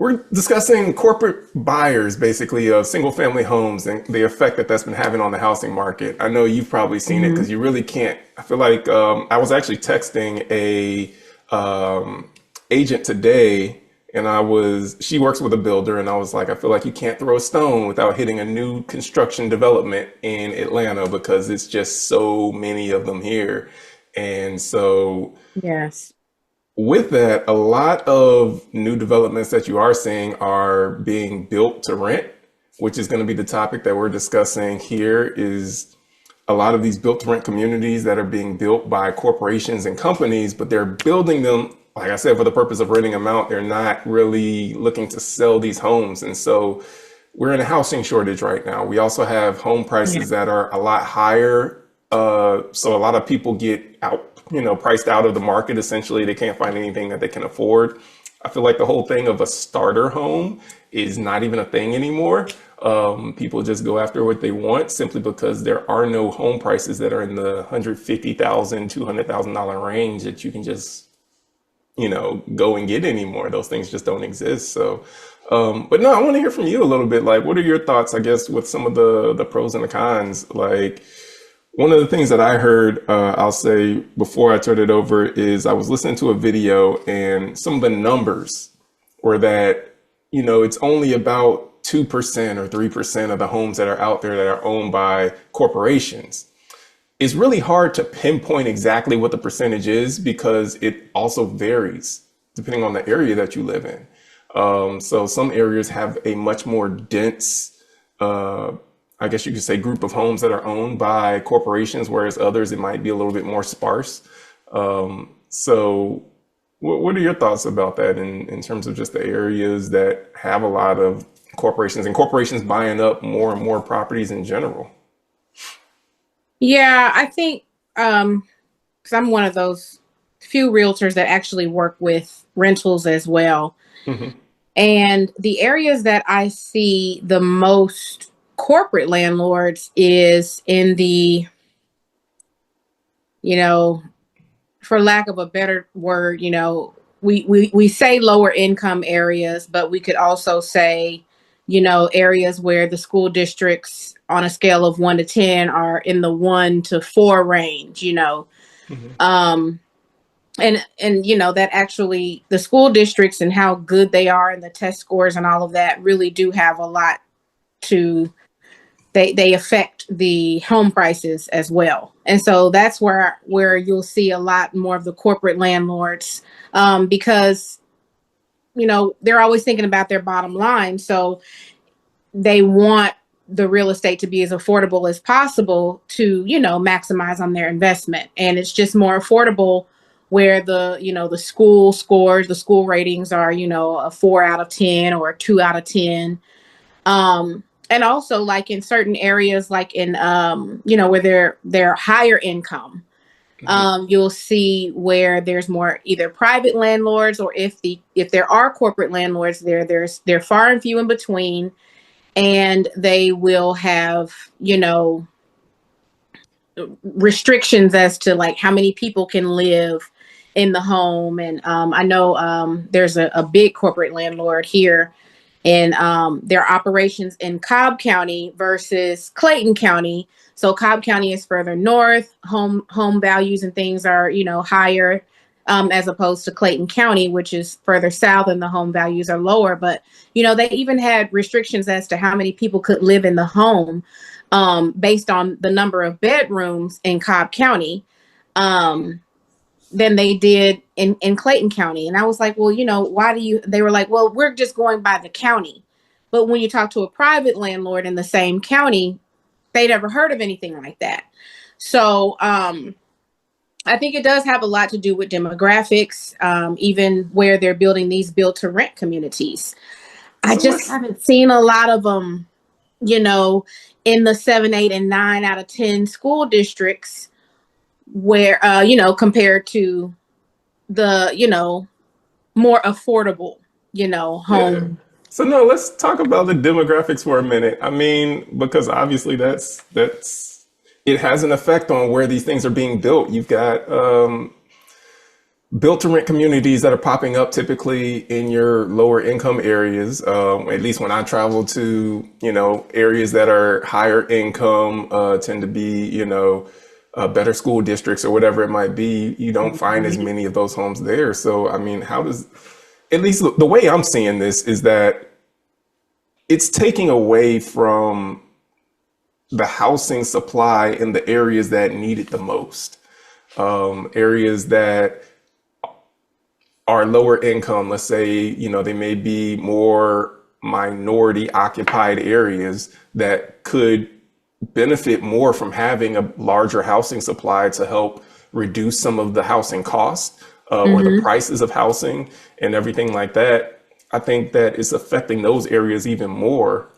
We're discussing corporate buyers, basically, of single family homes and the effect that that's been having on the housing market. I know you've probably seen it Hmm. because you really can't. I feel like I was actually texting a agent today, and she works with a builder, and I was like, I feel like you can't throw a stone without hitting a new construction development in Atlanta because it's just so many of them here. And so Yes. with that, a lot of new developments that you are seeing are being built to rent, which is going to be the topic that we're discussing here is a lot of these built to rent communities that are being built by corporations and companies, but they're building them, like I said, for the purpose of renting them out. They're not really looking to sell these homes. And so we're in a housing shortage right now. We also have home Yeah. prices that are a lot higher. So a lot of people get out, priced out of the market. Essentially, they can't find anything that they can afford. I feel like the whole thing of a starter home is not even a thing anymore. People just go after what they want simply because there are no home prices that are in the 150,000, $200,000 range that you can just go and get anymore. Those things just don't exist. So, but no, I want to hear from you a little bit. Like, what are your thoughts? I guess with some of the pros and the cons. Like, one of the things that I heard, I'll say before I turn it over, is I was listening to a video and some of the numbers were that it's only about 2% or 3% of the homes that are out there that are owned by corporations. It's really hard to pinpoint exactly what the percentage is because it also varies depending on the area that you live in. So some areas have a much more dense, uh, I guess you could say, group of homes that are owned by corporations, whereas others it might be a little bit more sparse. So what are your thoughts about that in terms of just the areas that have a lot of corporations and corporations buying up more and more properties in general? Yeah, I think because I'm one of those few realtors that actually work with rentals as well. Hmm. And the areas that I see the most corporate landlords is in the, you know, for lack of a better word, we say lower income areas, but we could also say, areas where the school districts on a scale of 1 to 10 are in the 1 to 4 range. Hmm. Um, and that actually the school districts and how good they are and the test scores and all of that really do have a lot to they affect the home prices as well. And so that's where you'll see a lot more of the corporate landlords, because they're always thinking about their bottom line. So they want the real estate to be as affordable as possible to maximize on their investment, and it's just more affordable where the school scores, the school ratings are a 4 out of 10 or a 2 out of 10. And also like in certain areas, like in where they're higher income, Hmm. you'll see where there's more either private landlords, or if there are corporate landlords they're far and few in between, and they will have restrictions as to like how many people can live in the home. And I know there's a big corporate landlord here, and their operations in Cobb County versus Clayton County. So Cobb County is further north. Home values and things are higher, as opposed to Clayton County, which is further south, and the home values are lower. But they even had restrictions as to how many people could live in the home, based on the number of bedrooms in Cobb County. Um, than they did in Clayton County. And I was like, well, why do you? They were like, well, we're just going by the county. But when you talk to a private landlord in the same county, they never heard of anything like that. So I think it does have a lot to do with demographics, even where they're building these built to rent communities. I So just let's haven't seen a lot of them, you know, in the 7, 8, and 9 out of 10 school districts where, compared to the more affordable Yeah. home. So no, let's talk about the demographics for a minute. I mean, because obviously that's it has an effect on where these things are being built. You've got built to rent communities that are popping up typically in your lower income areas. At least when I travel to, areas that are higher income, tend to be, better school districts or whatever it might be. You don't find as many of those homes there. So, I mean, how does, at least the way I'm seeing this is that it's taking away from the housing supply in the areas that need it the most. Areas that are lower income, let's say, they may be more minority occupied areas that could benefit more from having a larger housing supply to help reduce some of the housing costs, or the Mm-hmm. prices of housing and everything like that. I think that it's affecting those areas even more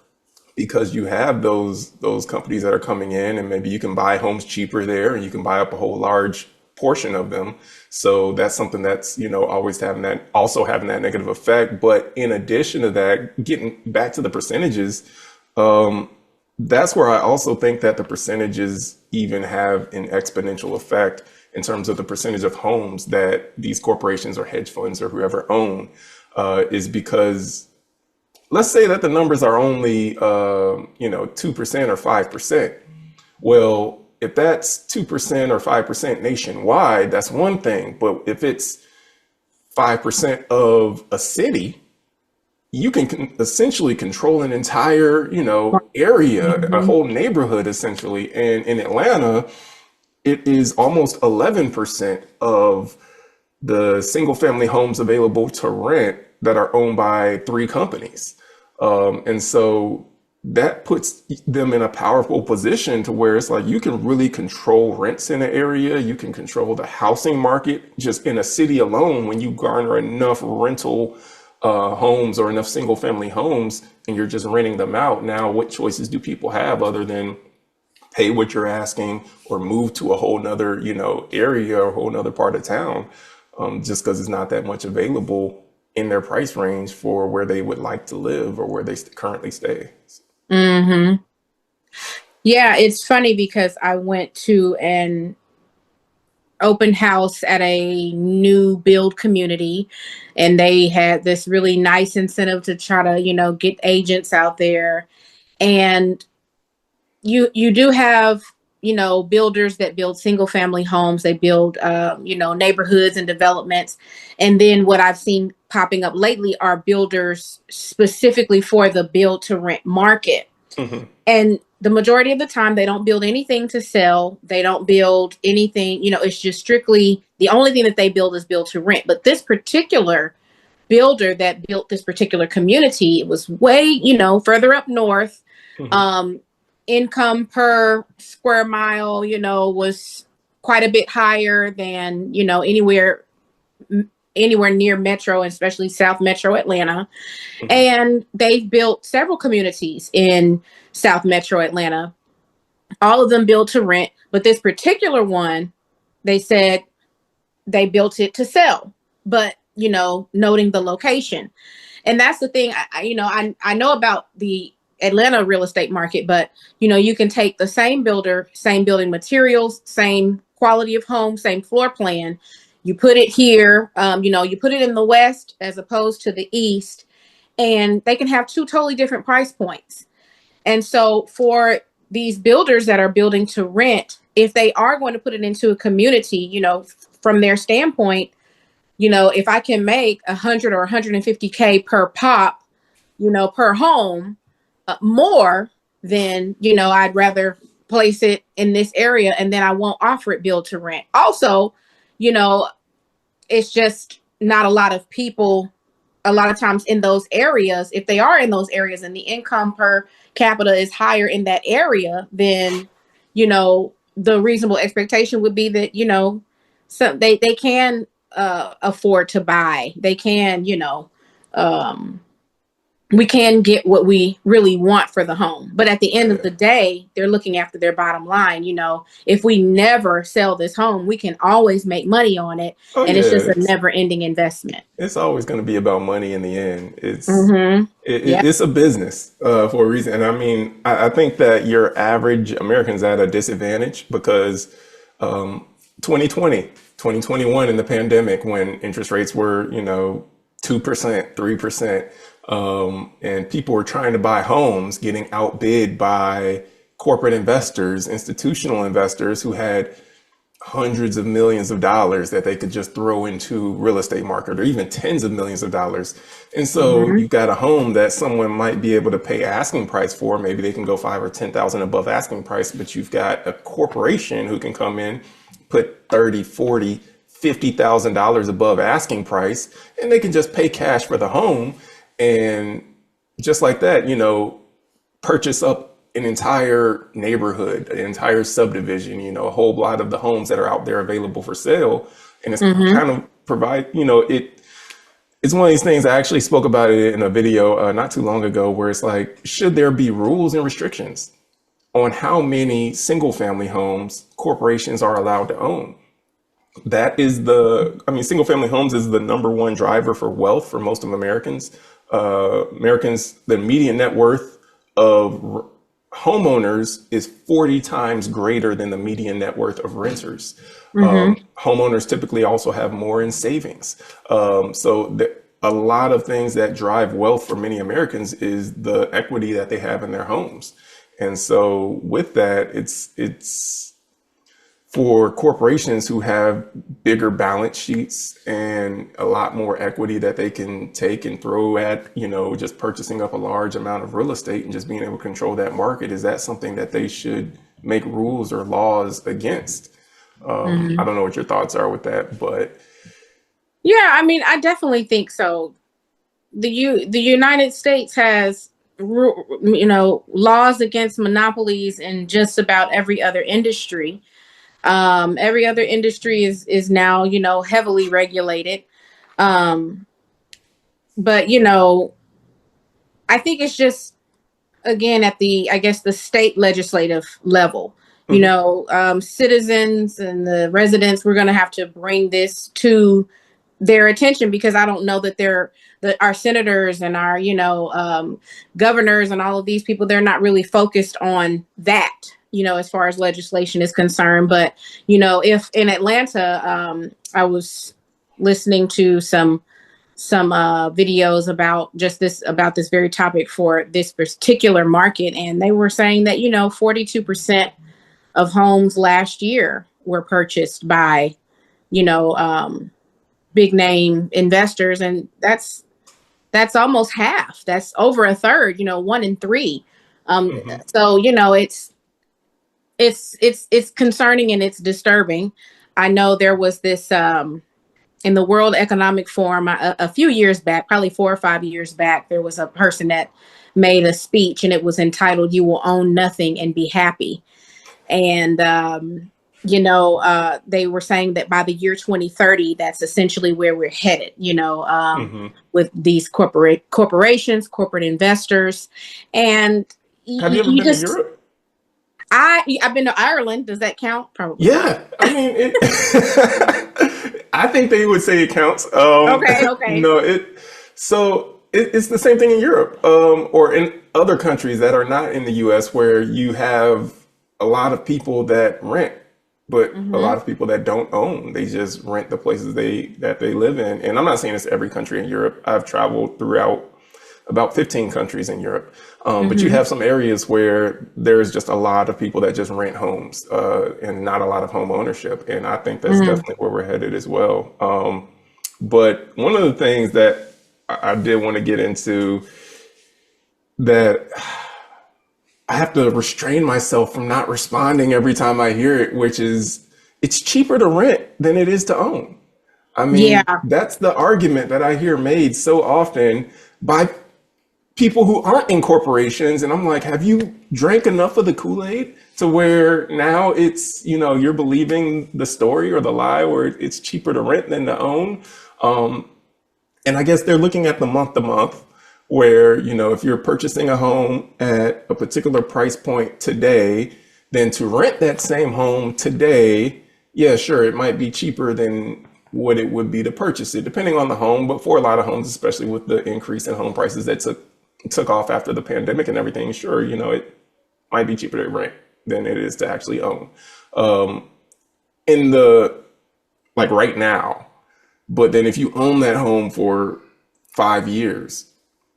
because you have those companies that are coming in, and maybe you can buy homes cheaper there and you can buy up a whole large portion of them. So that's something that's, always having that negative effect. But in addition to that, getting back to the percentages, that's where I also think that the percentages even have an exponential effect in terms of the percentage of homes that these corporations or hedge funds or whoever own, is because let's say that the numbers are only 2% or 5%. Well, if that's 2% or 5% nationwide, that's one thing. But if it's 5% of a city, you can essentially control an entire, area, a Mm-hmm. whole neighborhood essentially. And in Atlanta, it is almost 11% of the single family homes available to rent that are owned by three companies. And so that puts them in a powerful position to where it's like you can really control rents in an area. You can control the housing market just in a city alone when you garner enough rental homes or enough single family homes and you're just renting them out. Now, what choices do people have other than pay what you're asking or move to a whole nother, area or a whole nother part of town, just because it's not that much available in their price range for where they would like to live or where they currently stay. Mm-hmm. Yeah, it's funny because I went to an open house at a new build community, and they had this really nice incentive to try to, get agents out there. And you do have, builders that build single family homes. They build neighborhoods and developments. And then what I've seen popping up lately are builders specifically for the build to rent market. Hmm. And the majority of the time, they don't build anything to sell. They don't build anything, it's just strictly the only thing that they build is build to rent. But this particular builder that built this particular community, it was way, further up north. Hmm. Um, Income per square mile, was quite a bit higher than, anywhere near metro, especially South Metro Atlanta. Hmm. And they've built several communities in South Metro Atlanta, all of them built to rent. But this particular one, they said they built it to sell, but, noting the location. And that's the thing. I know about the Atlanta real estate market, but, you can take the same builder, same building materials, same quality of home, same floor plan. You put it here, you put it in the West as opposed to the East, and they can have two totally different price points. And so for these builders that are building to rent, if they are going to put it into a community, from their standpoint, if I can make 100 or 150K per pop, per home, more, then, I'd rather place it in this area and then I won't offer it build to rent. Also, you know, it's just not a lot of people a lot of times in those areas. If they are in those areas and the income per capita is higher in that area, then, the reasonable expectation would be that, they can afford to buy. They can, um, we can get what we really want for the home. But at the end of Yeah. the day, they're looking after their bottom line. If we never sell this home, we can always make money on it. Oh And it's just yeah, a never ending investment. it's always going to be about money in the end. Mm-hmm. Yeah. It's a business, for a reason. And I mean, I think that your average American's at a disadvantage because 2020. 2021 in the pandemic when interest rates were, 2%, 3%, and people were trying to buy homes, getting outbid by corporate investors, institutional investors who had hundreds of millions of dollars that they could just throw into real estate market or even tens of millions of dollars. And so Hmm. you've got a home that someone might be able to pay asking price for. Maybe they can go 5 or 10,000 above asking price, but you've got a corporation who can come in, put 30, 40, $50,000 above asking price, and they can just pay cash for the home. And just like that, purchase up an entire neighborhood, an entire subdivision, a whole lot of the homes that are out there available for sale. And it's Hmm. kind of provide, it's one of these things. I actually spoke about it in a video not too long ago where it's like, should there be rules and restrictions on how many single family homes corporations are allowed to own? Single family homes is the number one driver for wealth for most of Americans. The median net worth of homeowners is 40 times greater than the median net worth of renters. Hmm. Homeowners typically also have more in savings. A lot of things that drive wealth for many Americans is the equity that they have in their homes. And so with that, it's for corporations who have bigger balance sheets and a lot more equity that they can take and throw at, just purchasing up a large amount of real estate and just being able to control that market. Is that something that they should make rules or laws against? I Hmm. don't know what your thoughts are with that, but Yeah, I mean, I definitely think so. The United States has laws against monopolies in just about every other industry. Every other industry is now heavily regulated. Um, but I think it's just again at the I guess the state legislative level. mhm, Citizens and the residents, we're going to have to bring this to their attention because I don't know that our senators and our governors and all of these people, they're not really focused on that. As far as legislation is concerned, but if in Atlanta, I was listening to some videos about this very topic for this particular market, and they were saying that 42% of homes last year were purchased by you know um, big name investors, and that's almost half. That's over a third. One in three. mhm, So it's concerning and it's disturbing. I know there was this in the World Economic Forum a few years back, probably 4 or 5 years back. There was a person that made a speech, and it was entitled "You Will Own Nothing and Be Happy." And they were saying that by the year 2030, that's essentially where we're headed. mhm. With these corporations, corporate investors, and Have you ever you been to just Europe? I've been to Ireland. Does that count? Probably not. Yeah, I mean, I think they would say it counts. Okay, okay. No, it's the same thing in Europe, or in other countries that are not in the U.S., where you have a lot of people that rent, but a lot Hmm. of people that don't own. They just rent the places that they live in. And I'm not saying it's every country in Europe. I've traveled throughout about 15 countries in Europe. But you Hmm. have some areas where there's just a lot of people that just rent homes and not a lot of home ownership. And I think that's Hmm. definitely where we're headed as well. But one of the things that I did want to get into that I have to restrain myself from not responding every time I hear it, which is it's cheaper to rent than it is to own. I mean, Yeah. that's the argument that I hear made so often by people who aren't in corporations. And I'm like, have you drank enough of the Kool-Aid to where now it's, you're believing the story or the lie where it's cheaper to rent than to own? And I guess they're looking at the month to month where, if you're purchasing a home at a particular price point today, then to rent that same home today, yeah, sure, it might be cheaper than what it would be to purchase it, depending on the home. But for a lot of homes, especially with the increase in home prices that took off after the pandemic and everything, sure, it might be cheaper to rent than it is to actually own. In the like right now. But then if you own that home for 5 years,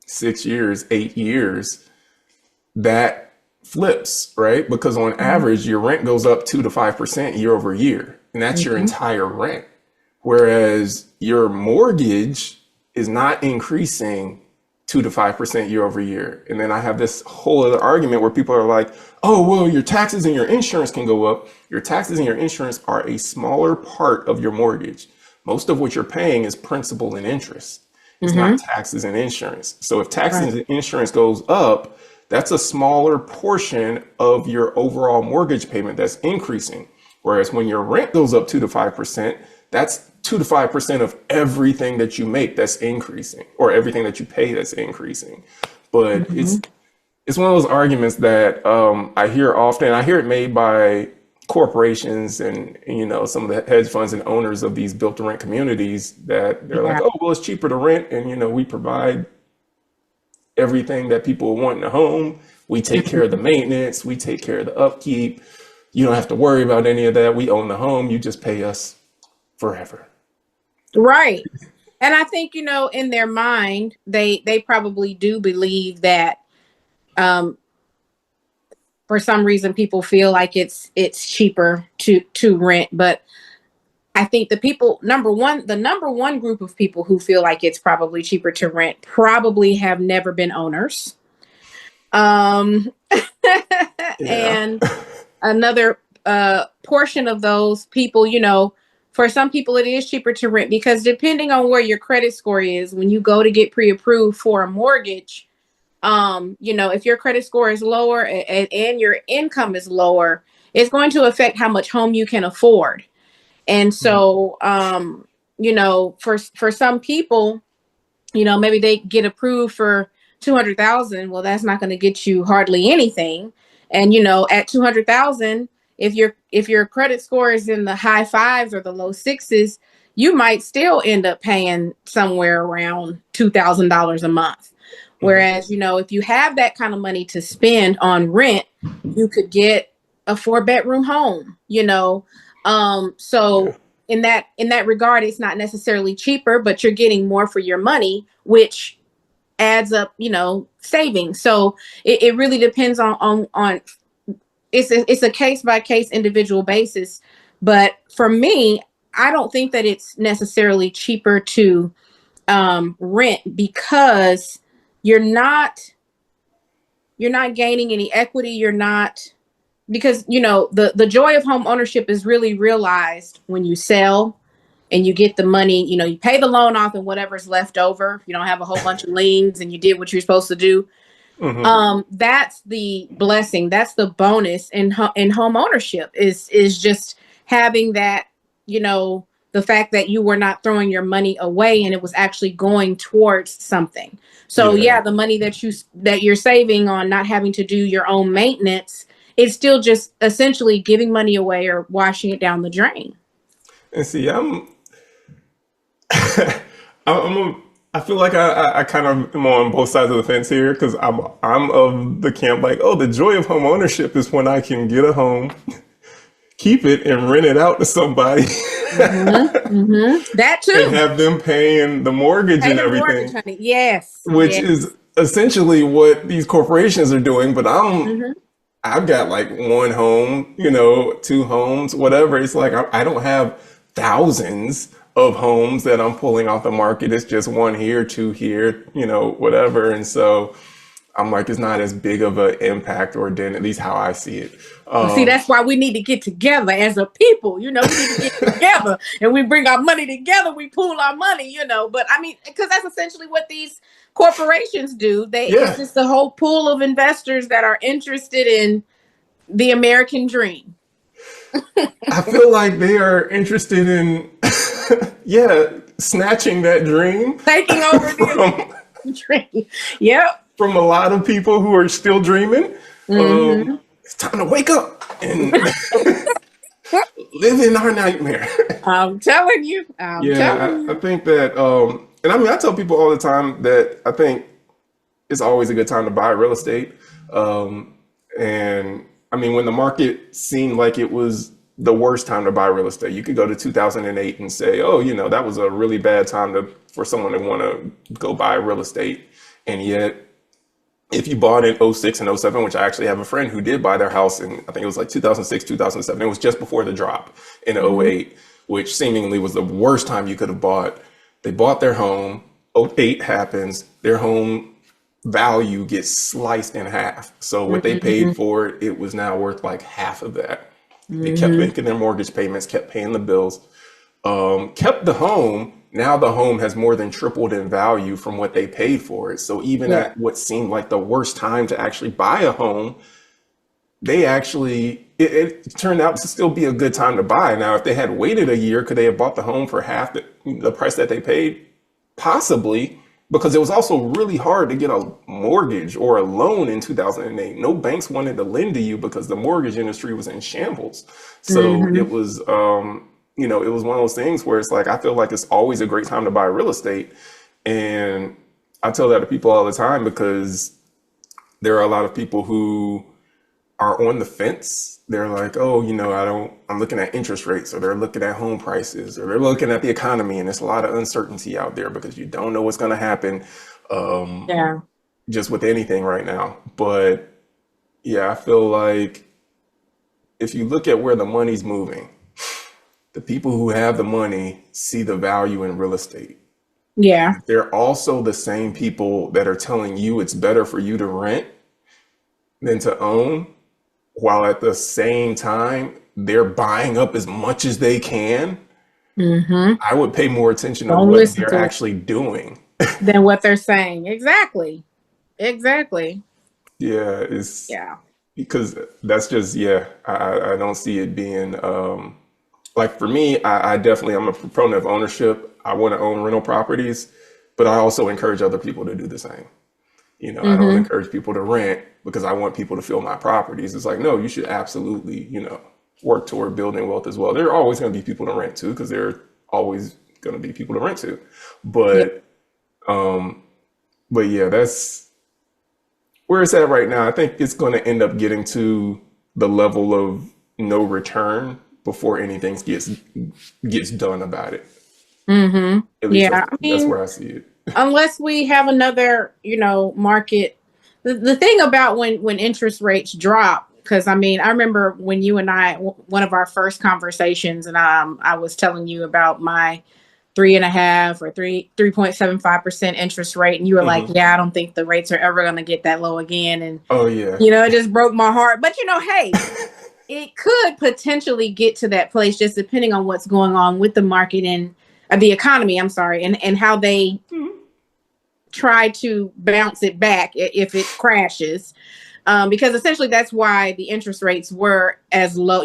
6 years, 8 years, that flips, right? Because on average, your rent goes up 2 to 5% year over year, and that's your Mhm. entire rent. Whereas your mortgage is not increasing 2 to 5% year over year. And then I have this whole other argument where people are like, oh, well, your taxes and your insurance can go up. Your taxes and your insurance are a smaller part of your mortgage. Most of what you're paying is principal and interest. It's not Mhm. taxes and insurance. So if taxes Right. and insurance goes up, that's a smaller portion of your overall mortgage payment that's increasing. Whereas when your rent goes up 2 to 5%, that's 2 to 5% of everything that you make that's increasing, or everything that you pay that's increasing. But Mhm. it's one of those arguments that I hear often. I hear it made by corporations and some of the hedge funds and owners of these built to rent communities that they're like, Yeah. oh well, it's cheaper to rent, and we provide everything that people want in a home. We take care of the Mhm. maintenance, we take care of the upkeep. You don't have to worry about any of that. We own the home. You just pay us forever. Right. And I think, in their mind, they probably do believe that um for some reason people feel like it's cheaper to rent, but I think the number one group of people who feel like it's probably cheaper to rent probably have never been owners. Um Yeah. and another portion of those people, for some people it is cheaper to rent because depending on where your credit score is, when you go to get pre-approved for a mortgage, if your credit score is lower and your income is lower, it's going to affect how much home you can afford. And Mhm. so, for some people, maybe they get approved for 200,000. Well, that's not going to get you hardly anything. And at 200,000, if your credit score is in the high fives or the low sixes, you might still end up paying somewhere around $2,000 a month. Mhm. Whereas, if you have that kind of money to spend on rent, you could get a four-bedroom home. Yeah. So in that regard, it's not necessarily cheaper, but you're getting more for your money, which adds up, savings. So it really depends on it's a case by case individual basis. But for me, I don't think that it's necessarily cheaper to rent because you're not you're not gaining any equity. You're not because the joy of home ownership is really realized when you sell and you get the money. You pay the loan off and whatever's left over. You don't have a whole bunch of liens and you did what you're supposed to do. Hmm. That's the blessing. That's the bonus in home ownership is just having that, the fact that you were not throwing your money away and it was actually going towards something. So Yeah. yeah, the money that you're saving on not having to do your own maintenance, it's still just essentially giving money away or washing it down the drain. And see, I'm I feel like I kind of am on both sides of the fence here because I'm of the camp like, oh, the joy of home ownership is when I can get a home, keep it, and rent it out to somebody, That and too. have them paying the mortgage Pay and the mortgage, everything, honey. Yes, which yes. is essentially what these corporations are doing. But Hmm. I've got like one home, two homes, whatever. It's like I don't have thousands of homes that I'm pulling off the market. It's just one here, two here, whatever. And so I'm like, it's not as big of an impact or dent, at least how I see it. But see, Um, that's why we need to get together as a people. We need to get together and we bring our money together. We pool our money. But I mean, because that's essentially what these corporations do. It's yeah, just a whole pool of investors that are interested in the American dream. I feel like they are interested in, yeah, snatching that dream Taking over the from American dream. Yep. from a lot of people who are still dreaming. Hmm. It's time to wake up and live in our nightmare. I'm telling you. I'm telling Yeah, I you. think that, and I mean, I tell people all the time that I think it's always a good time to buy real estate. And I mean, when the market seemed like it was the worst time to buy real estate. You could go to 2008 and say, oh, that was a really bad time for someone to want to go buy real estate. And yet, if you bought in '06 and '07, which I actually have a friend who did buy their house in, I think it was like 2006, 2007. It was just before the drop in Mhm. '08, which seemingly was the worst time you could have bought. They bought their home. '08 happens. Their home value gets sliced in half. So what they paid Mhm. for it, it was now worth like half of that. They kept Mhm. making their mortgage payments, kept paying the bills, kept the home. Now the home has more than tripled in value from what they paid for it. So even Yeah. at what seemed like the worst time to actually buy a home, they actually it turned out to still be a good time to buy. Now, if they had waited a year, could they have bought the home for half the price that they paid? Possibly, because it was also really hard to get a mortgage or a loan in 2008. No banks wanted to lend to you because the mortgage industry was in shambles. So it Mhm. was, it was one of those things where it's like, I feel like it's always a great time to buy real estate. And I tell that to people all the time because there are a lot of people who are on the fence. They're like, oh, I'm looking at interest rates, or they're looking at home prices, or they're looking at the economy, and there's a lot of uncertainty out there because you don't know what's going to happen, um, Yeah. just with anything right now. But yeah, I feel like if you look at where the money's moving, the people who have the money see the value in real estate. Yeah. They're also the same people that are telling you it's better for you to rent than to own, while at the same time they're buying up as much as they can. Mhm. I would pay more attention to Don't what listen they're to it. actually doing. Than what they're saying. Exactly. Exactly. Yeah, it's Yeah. because that's just, yeah, I don't see it being like for me, I definitely I'm a proponent of ownership. I want to own rental properties, but I also encourage other people to do the same. I don't Mhm. encourage people to rent because I want people to fill my properties. It's like, no, you should absolutely, work toward building wealth as well. There are always going to be people to rent to because there are always going to be people to rent to. Yeah. But, um, but yeah, that's where it's at right now. I think it's going to end up getting to the level of no return before anything gets done about it. Mhm. At least Yeah. I that's mean, where I see it. unless we have another, market. The thing about when interest rates drop, because I mean, I remember when you and I, one of our first conversations, and I was telling you about my 3.5 or 3.75% interest rate, and you were like, Hmm. "Yeah, I don't think the rates are ever going to get that low again," and Oh yeah. it just broke my heart. But hey, it could potentially get to that place just depending on what's going on with the market and the economy. I'm sorry, and how they try to bounce it back if it crashes, because essentially that's why the interest rates were as low.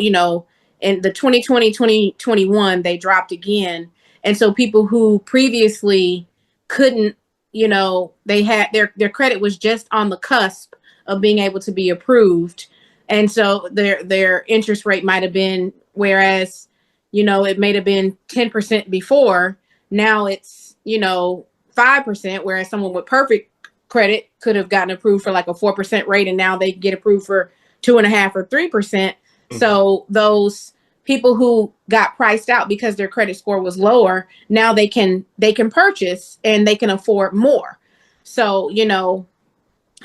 In the 2020 2021 they dropped again, and so people who previously couldn't, they had their credit was just on the cusp of being able to be approved, and so their interest rate might have been, whereas it may have been 10% before, now it's 5%, whereas someone with perfect credit could have gotten approved for like a 4% rate, and now they get approved for 2.5 or 3%. Hmm. So those people who got priced out because their credit score was lower, now they can purchase and they can afford more. So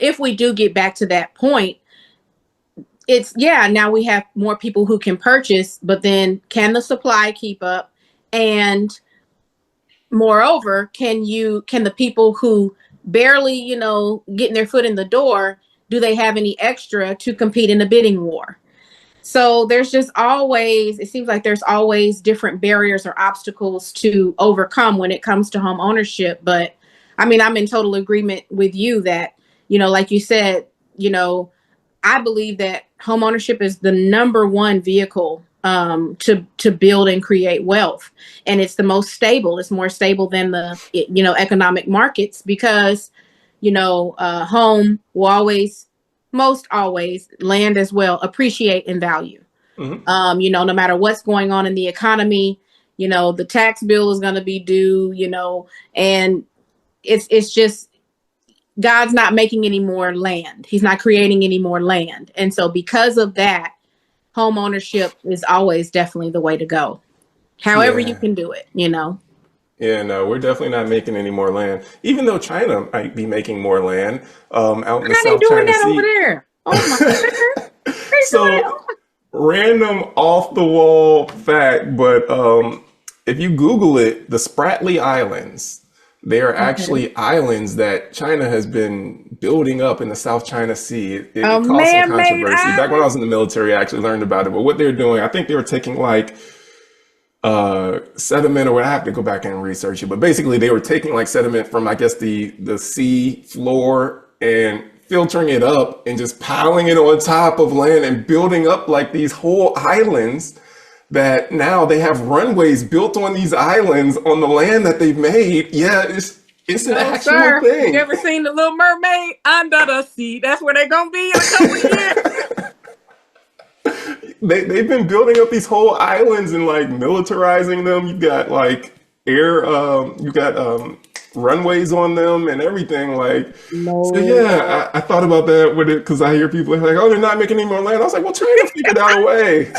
if we do get back to that point, it's, yeah, now we have more people who can purchase, but then can the supply keep up? And moreover, can the people who barely, getting their foot in the door, do they have any extra to compete in the bidding war? So there's just always, it seems like there's always different barriers or obstacles to overcome when it comes to home ownership. But I mean, I'm in total agreement with you that, like you said, you know, I believe that home ownership is the number one vehicle, to build and create wealth, and it's the most stable. It's more stable than the economic markets, because home will always, most always, land as well, appreciate in value. Hmm. No matter what's going on in the economy, the tax bill is going to be due, and it's just, God's not making any more land. He's not creating any more land. And so because of that, home ownership is always definitely the way to go. However you Yeah. can do it, you know. Yeah, no, we're definitely not making any more land. Even though China might be making more land out in the How they South doing China that over Sea. there? Oh my goodness. They doing it. So, random off the wall fact, but if you Google it, the Spratly Islands, they are Okay. actually islands that China has been building up in the South China Sea. It A caused some man-made controversy. Back when I island? was in the military, I actually learned about it. But what they're doing, I think they were taking like sediment, or what, I have to go back and research it, but basically they were taking like sediment from, I guess, the sea floor and filtering it up and just piling it on top of land and building up like these whole islands, that now they have runways built on these islands on the land that they've made. Yeah, it's an No, actual sir. You thing. ever seen the Little Mermaid? Under the sea. That's where they're gonna be in a couple of years. They've been building up these whole islands and like militarizing them. You've got like you got runways on them and everything. Like, so No, yeah, I thought about that with it because I hear people like, oh, they're not making any more land. I was like, well, China figured out a way.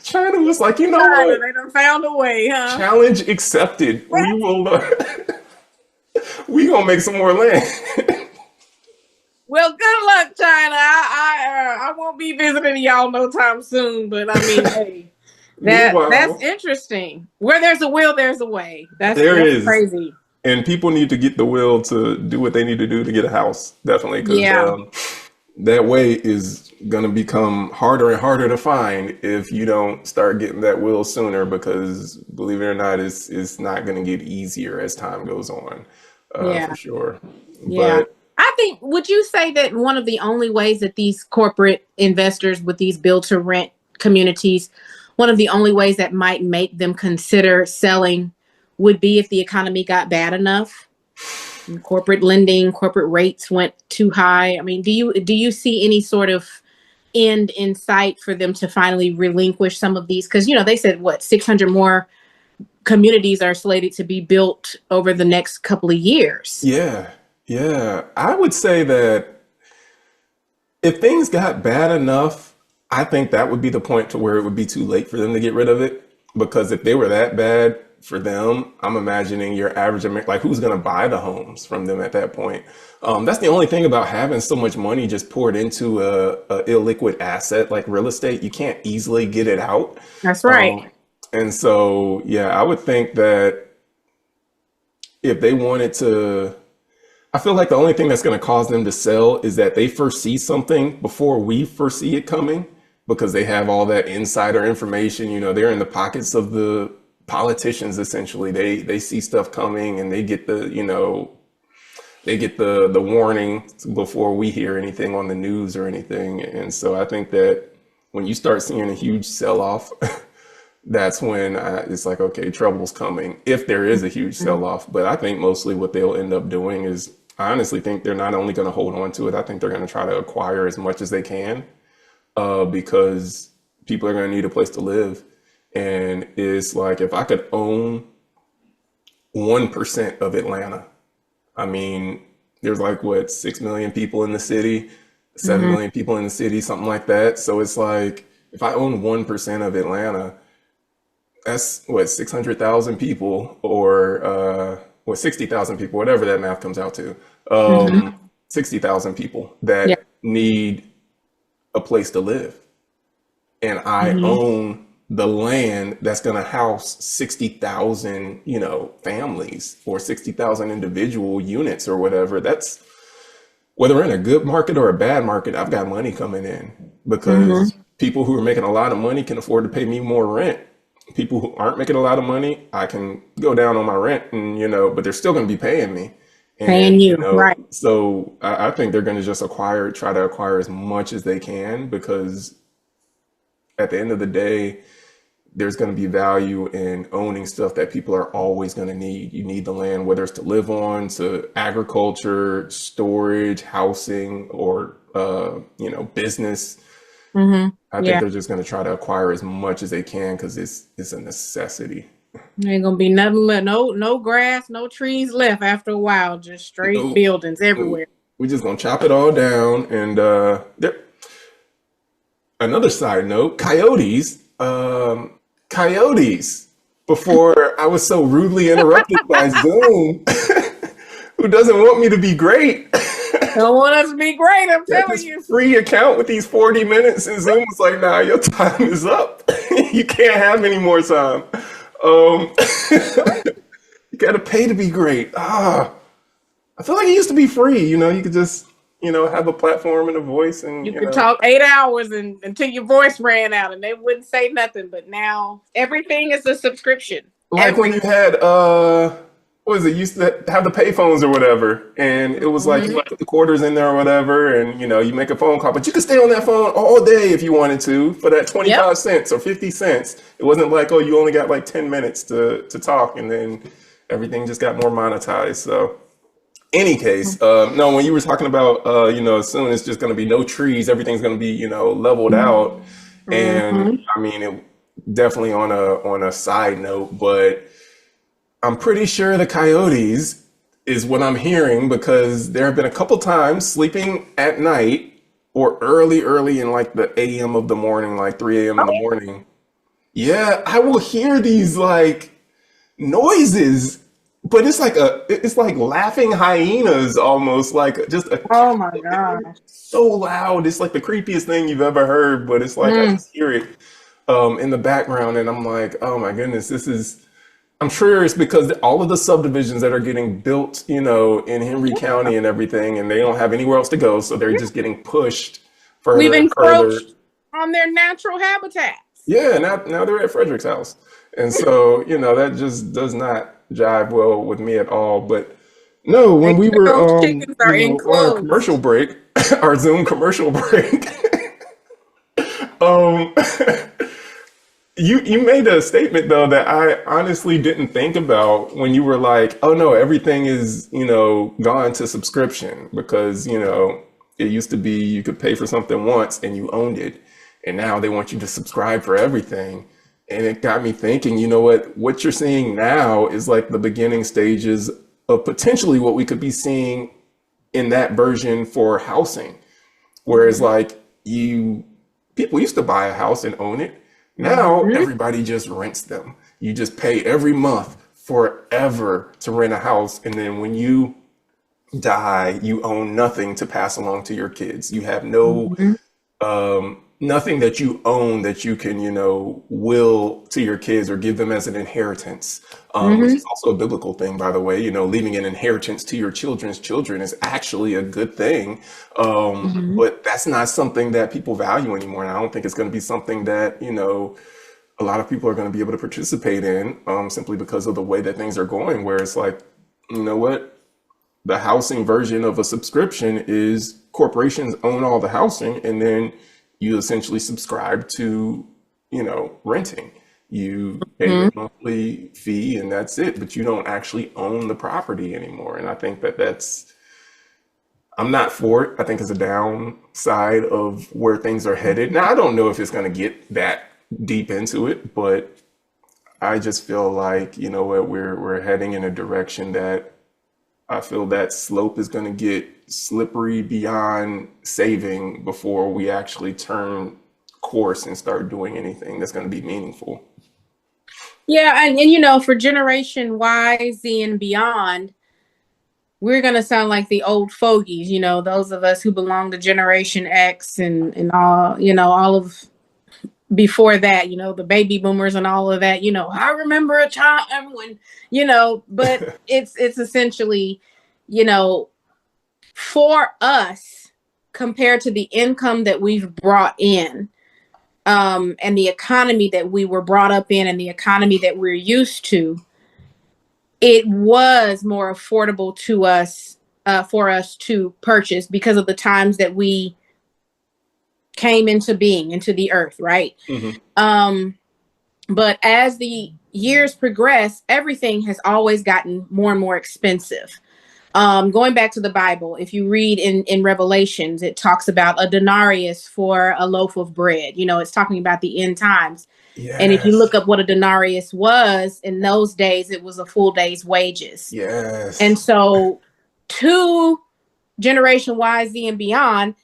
China was like, you know China, what? they done found a way, huh? Challenge accepted. Well, We will. We gonna make some more land. well, good luck, China. I won't be visiting y'all no time soon, but I mean, hey, that's Meanwhile, interesting. Where there's a will, there's a way. there That's is. crazy. And people need to get the will to do what they need to do to get a house, definitely, because Yeah, that way is going to become harder and harder to find if you don't start getting that will sooner. Because believe it or not, it's not going to get easier as time goes on, yeah, for sure. yeah. But I think, would you say that one of the only ways that these corporate investors with these build to rent communities, one of the only ways that might make them consider selling would be if the economy got bad enough? Corporate lending, corporate rates went too high. I mean, do you see any sort of end in sight for them to finally relinquish some of these? Because they said what 600 more communities are slated to be built over the next couple of years. yeah, yeah, I would say that if things got bad enough, I think that would be the point to where it would be too late for them to get rid of it. Because if they were that bad for them, I'm imagining your average like who's going to buy the homes from them at that point. That's the only thing about having so much money just poured into a illiquid asset like real estate. You can't easily get it out. That's right. Um, and so, yeah, I would think that if they wanted to, I feel like the only thing that's going to cause them to sell is that they first see something before we first see it coming, because they have all that insider information. They're in the pockets of the politicians essentially. They see stuff coming and they get the warning before we hear anything on the news or anything. And so I think that when you start seeing a huge sell off, that's when it's like, okay, trouble's coming if there is a huge sell off. But I think mostly what they'll end up doing is, I honestly think they're not only going to hold on to it, I think they're going to try to acquire as much as they can, because people are going to need a place to live. And it's like, if I could own 1% of Atlanta, I mean, there's like what, 6 million people in the city, 7 Mm-hmm. million people in the city, something like that. So it's like, if I own 1% of Atlanta, that's what, 600,000 people, or what, 60,000 people, whatever that math comes out to. Mm-hmm. 60,000 people Yeah. that need a place to live. And I Mm-hmm. own the land that's going to house 60,000, families, or 60,000 individual units or whatever. That's, whether we're in a good market or a bad market, I've got money coming in, Mm-hmm. because people who are making a lot of money can afford to pay me more rent. People who aren't making a lot of money, I can go down on my rent, and but they're still going to be paying me. Paying And you, right? so I think they're going to just try to acquire as much as they can, because at the end of the day, there's going to be value in owning stuff that people are always going to need. You need the land, whether it's to live on, to agriculture, storage, housing, or business. Mm-hmm. I think Yeah. they're just going to try to acquire as much as they can, because it's a necessity. Ain't gonna be nothing left. No grass, no trees left after a while. Just straight No, buildings no, everywhere. we're just gonna chop it all down, and another side note, coyotes, before I was so rudely interrupted by Zoom, who doesn't want me to be great. Don't want us to be great, I'm Got telling this you. free account with these 40 minutes, and Zoom was like, nah, your time is up. You can't have any more time. Um, you gotta pay to be great. I feel like it used to be free. You could just, have a platform and a voice, and, You could talk 8 hours until your voice ran out and they wouldn't say nothing. But now everything is a subscription. like when you Everything. had, what was it, you used to have the payphones or whatever, and it was like you Mhm. put the quarters in there or whatever, and, you make a phone call, but you could stay on that phone all day if you wanted to for that Yep. 25 cents or 50 cents. It wasn't like, oh, you only got like 10 minutes to talk, and then everything just got more monetized. So, any case, no, when you were talking about, soon it's just going to be no trees, everything's going to be, leveled out. And Mhm. I mean, it definitely on a side note, but I'm pretty sure the coyotes is what I'm hearing because there have been a couple times sleeping at night or early in like the AM of the morning, like 3 a.m. in the morning. Yeah, I will hear these like noises, but it's like laughing hyenas almost, like just a Oh my cackling, gosh. so loud. It's like the creepiest thing you've ever heard, but it's like I Mm. just hear it in the background, and I'm like, oh my goodness, this is. I'm sure it's because all of the subdivisions that are getting built, in Henry County and everything, and they don't have anywhere else to go, so they're just getting pushed We've further and further. encroached on their natural habitats. Yeah, now they're at Frederick's house. And so, that just does not jive well with me at all. But no, when we were Those chickens are on our commercial enclosed. break, our Zoom commercial break, um you made a statement though that I honestly didn't think about when you were like, "Oh no, everything is, gone to subscription because, it used to be you could pay for something once and you owned it, and now they want you to subscribe for everything." And it got me thinking, you know what you're seeing now is like the beginning stages of potentially what we could be seeing in that version for housing. Whereas Mhm. like you people used to buy a house and own it. Now Mhm. everybody just rents them. You just pay every month forever to rent a house, and then when you die, you own nothing to pass along to your kids. You have no Mhm. nothing that you own that you can, will to your kids or give them as an inheritance, which is Mhm. also a biblical thing, by the way. Leaving an inheritance to your children's children is actually a good thing. Mhm. But that's not something that people value anymore. And I don't think it's going to be something that, a lot of people are going to be able to participate in simply because of the way that things are going, where it's like, you know what? The housing version of a subscription is corporations own all the housing, and then you essentially subscribe to, renting. You pay your Mhm. monthly fee and that's it, but you don't actually own the property anymore. And I think I'm not for it. I think it's a downside of where things are headed. Now, I don't know if it's going to get that deep into it, but I just feel like, what, we're heading in a direction that I feel that slope is going to get slippery beyond saving before we actually turn course and start doing anything that's going to be meaningful. Yeah, and for Generation Y, Z, and beyond, we're gonna sound like the old fogies, those of us who belong to Generation X and all, all of before that, the baby boomers and all of that, I remember a time when, but it's essentially, you know, for us compared to the income that we've brought in, and the economy that we were brought up in and the economy that we're used to, it was more affordable to us, for us to purchase because of the times that we came into being into the earth, right? Hmm. um but as the years progress, everything has always gotten more and more expensive. Going back to the Bible, if you read in Revelations, it talks about a denarius for a loaf of bread. It's talking about the end times. And if you look Yes. up what a denarius was in those days, it was a full day's wages. And Yes. so, to Generation Y, Z, and beyond,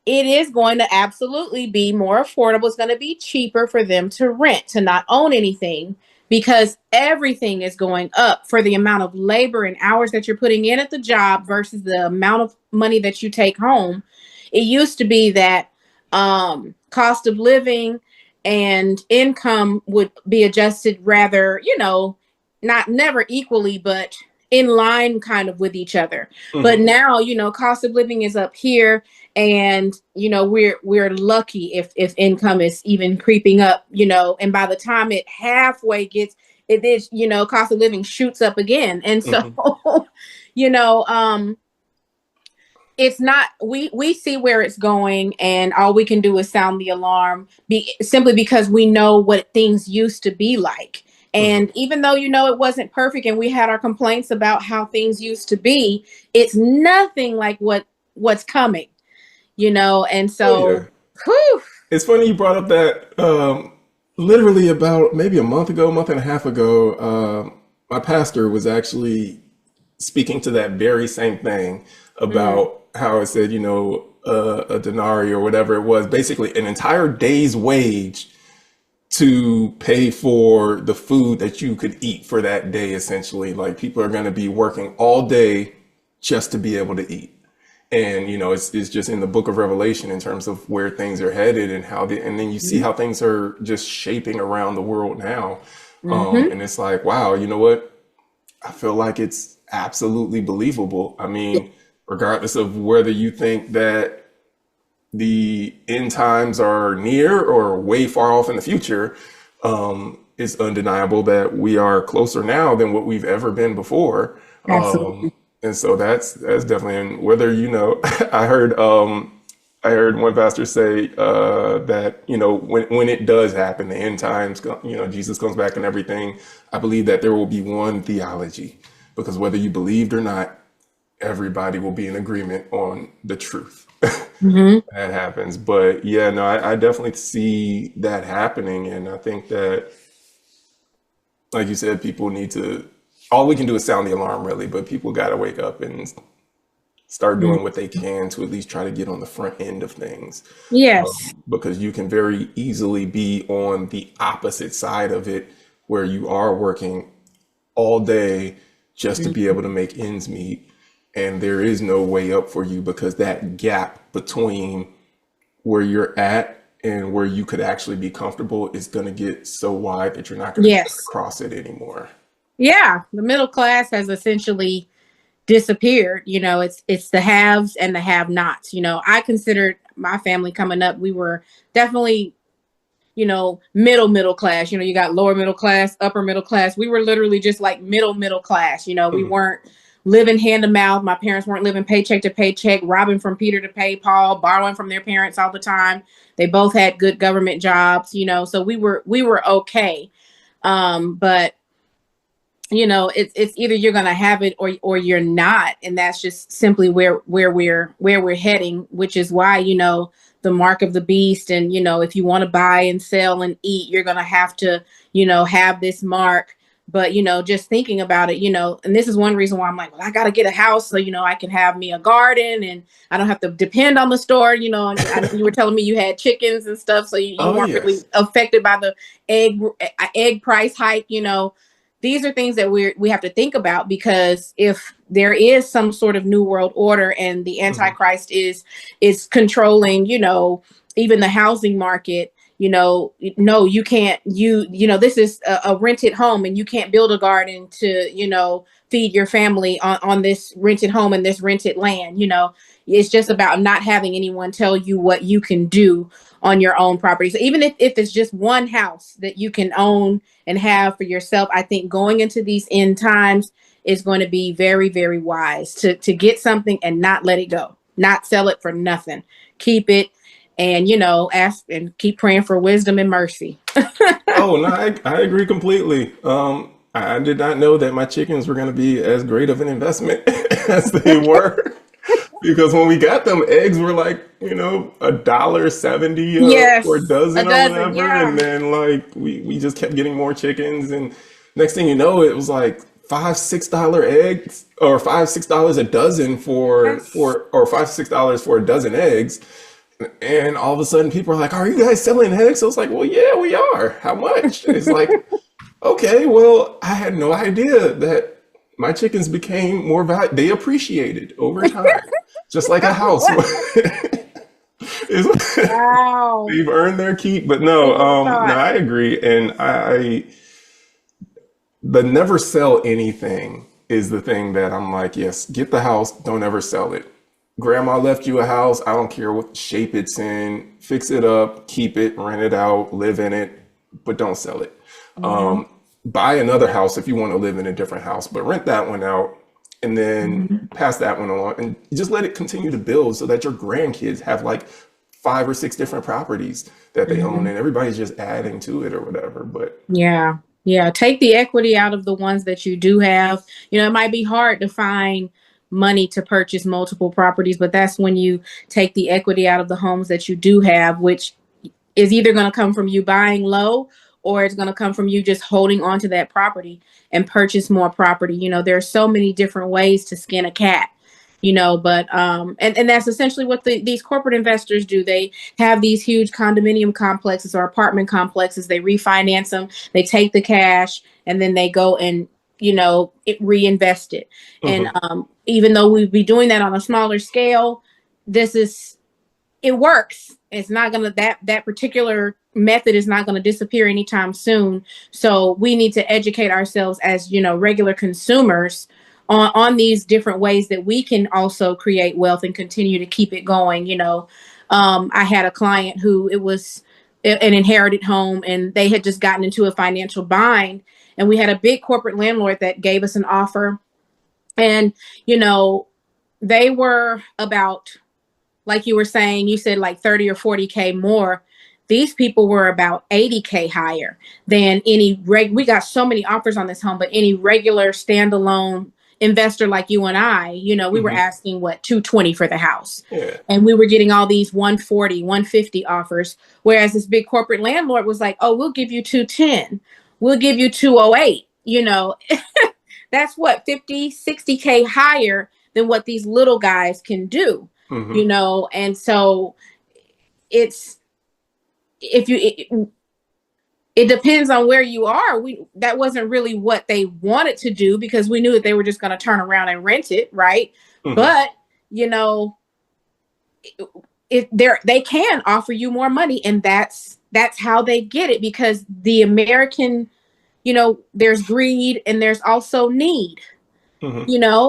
it is going to absolutely be more affordable. It's going to be cheaper for them to rent, to not own anything, because everything is going up for the amount of labor and hours that you're putting in at the job versus the amount of money that you take home. It used to be that cost of living and income would be adjusted rather, not never equally, but in line kind of with each other. But Hmm. now, cost of living is up here, and we're lucky if income is even creeping up, and by the time it halfway gets, it is, cost of living shoots up again. And so Hmm. you know it's not, we see where it's going, and all we can do is sound the alarm, simply because we know what things used to be like. And Hmm. even though it wasn't perfect, and we had our complaints about how things used to be, it's nothing like what's coming. And Oh yeah. so, whew, It's funny you brought up that literally about maybe a month ago, month and a half ago, my pastor was actually speaking to that very same thing mm, about how it said, a denarii or whatever it was, basically an entire day's wage to pay for the food that you could eat for that day, essentially. Like people are going to be working all day just to be able to eat. And it's just in the book of Revelation in terms of where things are headed and and then you see how things are just shaping around the world now. mm-hmm, And it's like, wow, you know what? I feel like it's absolutely believable. I mean, regardless of whether you think that the end times are near or way far off in the future, it's undeniable that we are closer now than what we've ever been before. absolutely. And so that's definitely, and whether I heard one pastor say that when it does happen, the end times, Jesus comes back and everything. I believe that there will be one theology, because whether you believed or not, everybody will be in agreement on the truth. Hmm. That happens. But yeah, no, I definitely see that happening. And I think that, like you said, people need to, all we can do is sound the alarm, really, but people got to wake up and start doing what they can to at least try to get on the front end of things. Yes. Because you can very easily be on the opposite side of it, where you are working all day just to be able to make ends meet. And there is no way up for you, because that gap between where you're at and where you could actually be comfortable is going to get so wide that you're not going to be able to Yes. cross it anymore. Yeah. The middle class has essentially disappeared. It's the haves and the have nots. I considered my family coming up, we were definitely, middle class. You got lower middle class, upper middle class. We were literally just like middle class. We Mhm. weren't living hand to mouth. My parents weren't living paycheck to paycheck, robbing from Peter to pay Paul, borrowing from their parents all the time. They both had good government jobs, so we were okay. But it's either you're going to have it or you're not, and that's just simply where we're heading, which is why the mark of the beast. And if you want to buy and sell and eat, you're going to have to have this mark. But just thinking about it, and this is one reason why I'm like, well, I got to get a house so I can have me a garden, and I don't have to depend on the store. And I know you were telling me you had chickens and stuff, so you Oh weren't really yes. affected by the egg price hike. These are things that we have to think about, because if there is some sort of new world order and the Hmm. antichrist is controlling even the housing market, no, you can't, this is a rented home, and you can't build a garden to feed your family on this rented home and this rented land. It's just about not having anyone tell you what you can do on your own property. So even if it's just one house that you can own and have for yourself, I think going into these end times is going to be very, very wise to get something and not let it go, not sell it for nothing, keep it, and ask and keep praying for wisdom and mercy. Oh no, I agree completely. I did not know that my chickens were going to be as great of an investment as they were. Because when we got them, eggs were like, $1.70 for a Yes, a dozen or dozen. whatever. And Yeah. then like we just kept getting more chickens. And next thing you know, it was like $5, $6 eggs, or $5, $6 a dozen Yes. or $5, $6 for a dozen eggs. And all of a sudden people are like, are you guys selling eggs? I was like, well, yeah, we are. How much? It's like, okay, well, I had no idea that my chickens became more valuable. They appreciated over time, just like a house. Wow. They've earned their keep. But Who no, would have no, thought? I agree. And the never sell anything is the thing that I'm like, yes, get the house, don't ever sell it. Grandma left you a house, I don't care what shape it's in, fix it up, keep it, rent it out, live in it, but don't sell it. Hmm. Buy another house if you want to live in a different house, but rent that one out and then Hmm. pass that one on and just let it continue to build so that your grandkids have like 5 or 6 different properties that they own Hmm. and everybody's just adding to it or whatever. But Yeah. Yeah. Take the equity out of the ones that you do have. It might be hard to find money to purchase multiple properties, but that's when you take the equity out of the homes that you do have, which is either going to come from you buying low or it's going to come from you just holding on to that property and purchase more property. There are so many different ways to skin a cat. But and that's essentially what these corporate investors do. They have these huge condominium complexes or apartment complexes. They refinance them. They take the cash and then they go and reinvest it. And mhm, even though we'd be doing that on a smaller scale, this is it works. It's not gonna that particular method is not gonna disappear anytime soon. So we need to educate ourselves as regular consumers on these different ways that we can also create wealth and continue to keep it going. I had a client who it was an inherited home and they had just gotten into a financial bind, and we had a big corporate landlord that gave us an offer, and you know they were about, like you were saying, you said like 30 or 40K more. These people were about 80K higher than we got so many offers on this home, but any regular standalone investor like you and I, we were mhm, asking what 220 for the house. yeah. And we were getting all these 140, 150 offers. Whereas this big corporate landlord was like, oh, we'll give you 210. We'll give you 208. That's what 50, 60K higher than what these little guys can do. Hmm. And so it's if you it depends on where you are. We That wasn't really what they wanted to do because we knew that they were just going to turn around and rent it, right? Hmm. But you know they can offer you more money, and that's how they get it, because the American, there's greed and there's also need. Hmm.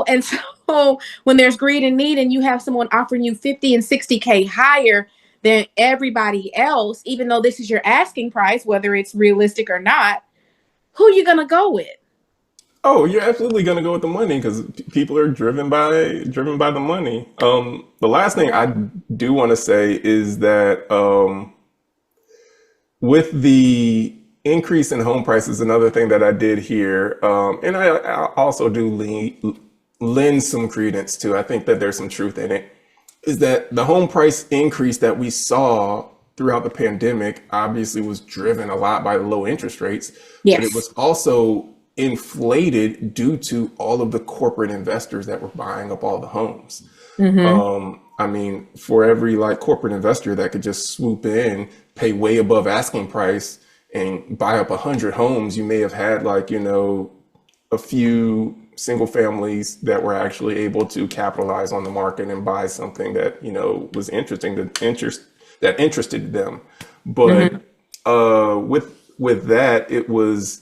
And so when there's greed and need and you have someone offering you 50 and 60K higher than everybody else, even though this is your asking price, whether it's realistic or not, who are you going to go with? Oh, you're absolutely gonna go with the money because people are driven by the money. The last thing I do want to say is that with the increase in home prices, another thing that I did here, and I also do lend some credence to. I think that there's some truth in it. Is that the home price increase that we saw throughout the pandemic obviously was driven a lot by the low interest rates, but it Yes. was also inflated due to all of the corporate investors that were buying up all the homes. Mm-hmm. I mean, for every like corporate investor that could just swoop in, pay way above asking price, and buy up 100 homes, you may have had like, a few single families that were actually able to capitalize on the market and buy something that, was interesting that interested them. Mm-hmm. But with that, it was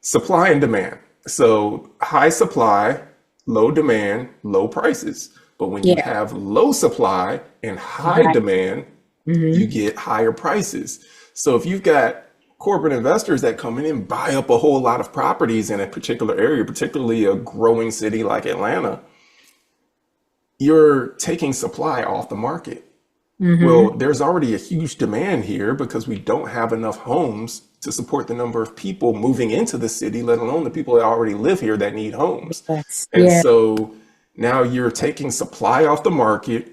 supply and demand. So high supply, low demand, low prices. But when you Yeah. have low supply and high Exactly. demand, you Mm-hmm. get higher prices. So if you've got corporate investors that come in and buy up a whole lot of properties in a particular area, particularly a growing city like Atlanta, you're taking supply off the market. Well, Mm-hmm. there's already a huge demand here because we don't have enough homes to support the number of people moving into the city, let alone the people that already live here that need homes. Yes. And Yeah. so now you're taking supply off the market,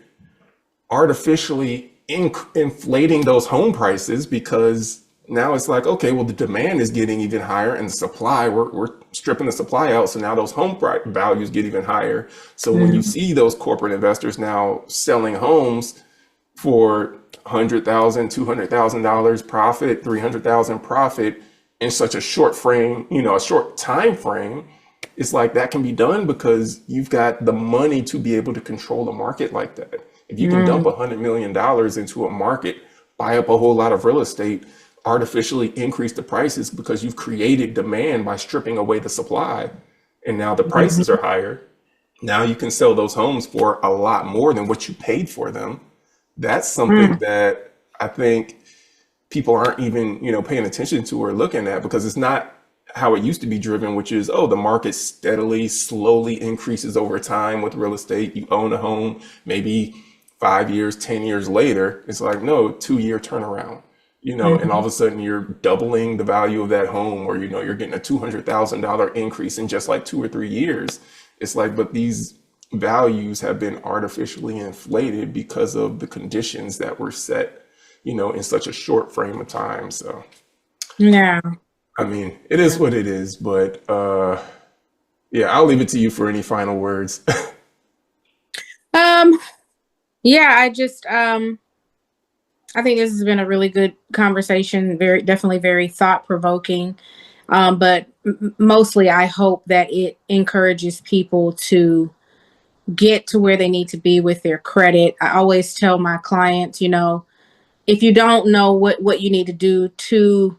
artificially inflating those home prices because now it's like, okay, well, the demand is getting even higher and the supply, we're stripping the supply out. So now those home price values get even higher. So when you Mm-hmm. see those corporate investors now selling homes, for 100,000, $200,000 profit, 300,000 profit in such a short frame, a short time frame. It's like that can be done because you've got the money to be able to control the market like that. If you can dump Mm, $100 million into a market, buy up a whole lot of real estate, artificially increase the prices because you've created demand by stripping away the supply, and now the prices are mhm, higher. Now you can sell those homes for a lot more than what you paid for them. That's something mm, that I think people aren't even, paying attention to or looking at because it's not how it used to be driven, which is, oh, the market steadily, slowly increases over time with real estate. You own a home, maybe 5 years, 10 years later, it's like, no, 2 year turnaround, and all of mhm. a sudden you're doubling the value of that home, or, you're getting a $200,000 increase in just like 2 or 3 years. It's like, but these values have been artificially inflated because of the conditions that were set, in such a short frame of time. So, Yeah. I mean, it is what it is, but yeah, I'll leave it to you for any final words. Um, yeah, I think this has been a really good conversation, very definitely very thought provoking. But mostly I hope that it encourages people to get to where they need to be with their credit. I always tell my clients, if you don't know what you need to do to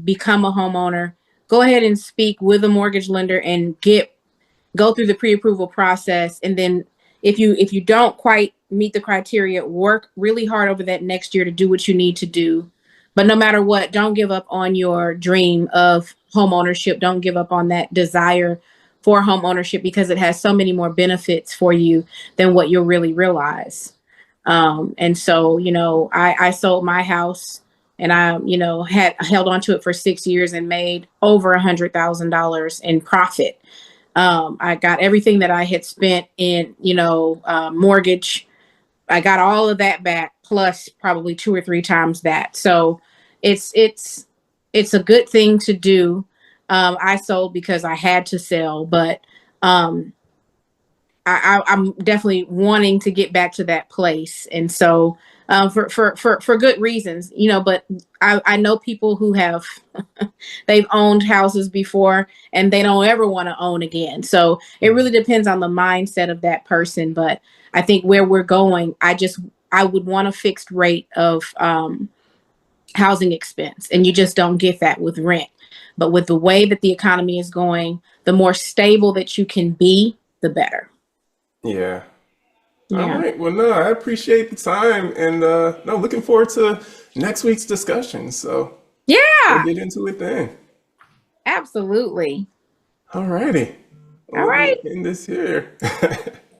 become a homeowner, go ahead and speak with a mortgage lender and go through the pre-approval process, and then if you don't quite meet the criteria, work really hard over that next year to do what you need to do. But no matter what, don't give up on your dream of home ownership. Don't give up on that desire for home ownership, because it has so many more benefits for you than what you'll really realize. And so, I sold my house, and I, had held on to it for 6 years and made over $100,000 in profit. I got everything that I had spent in, mortgage. I got all of that back, plus probably two or three times that. So it's a good thing to do. I sold because I had to sell, but um, I'm definitely wanting to get back to that place, and so for good reasons, But I know people who have they've owned houses before and they don't ever want to own again. So it really depends on the mindset of that person. But I think where we're going, I would want a fixed rate of housing expense, and you just don't get that with rent. But with the way that the economy is going, the more stable that you can be, the better. Yeah. All Yeah. right. Well, no, I appreciate the time, and no, looking forward to next week's discussion. So we'll Yeah, get into it then. absolutely. All righty. All Well, let me right. end this here.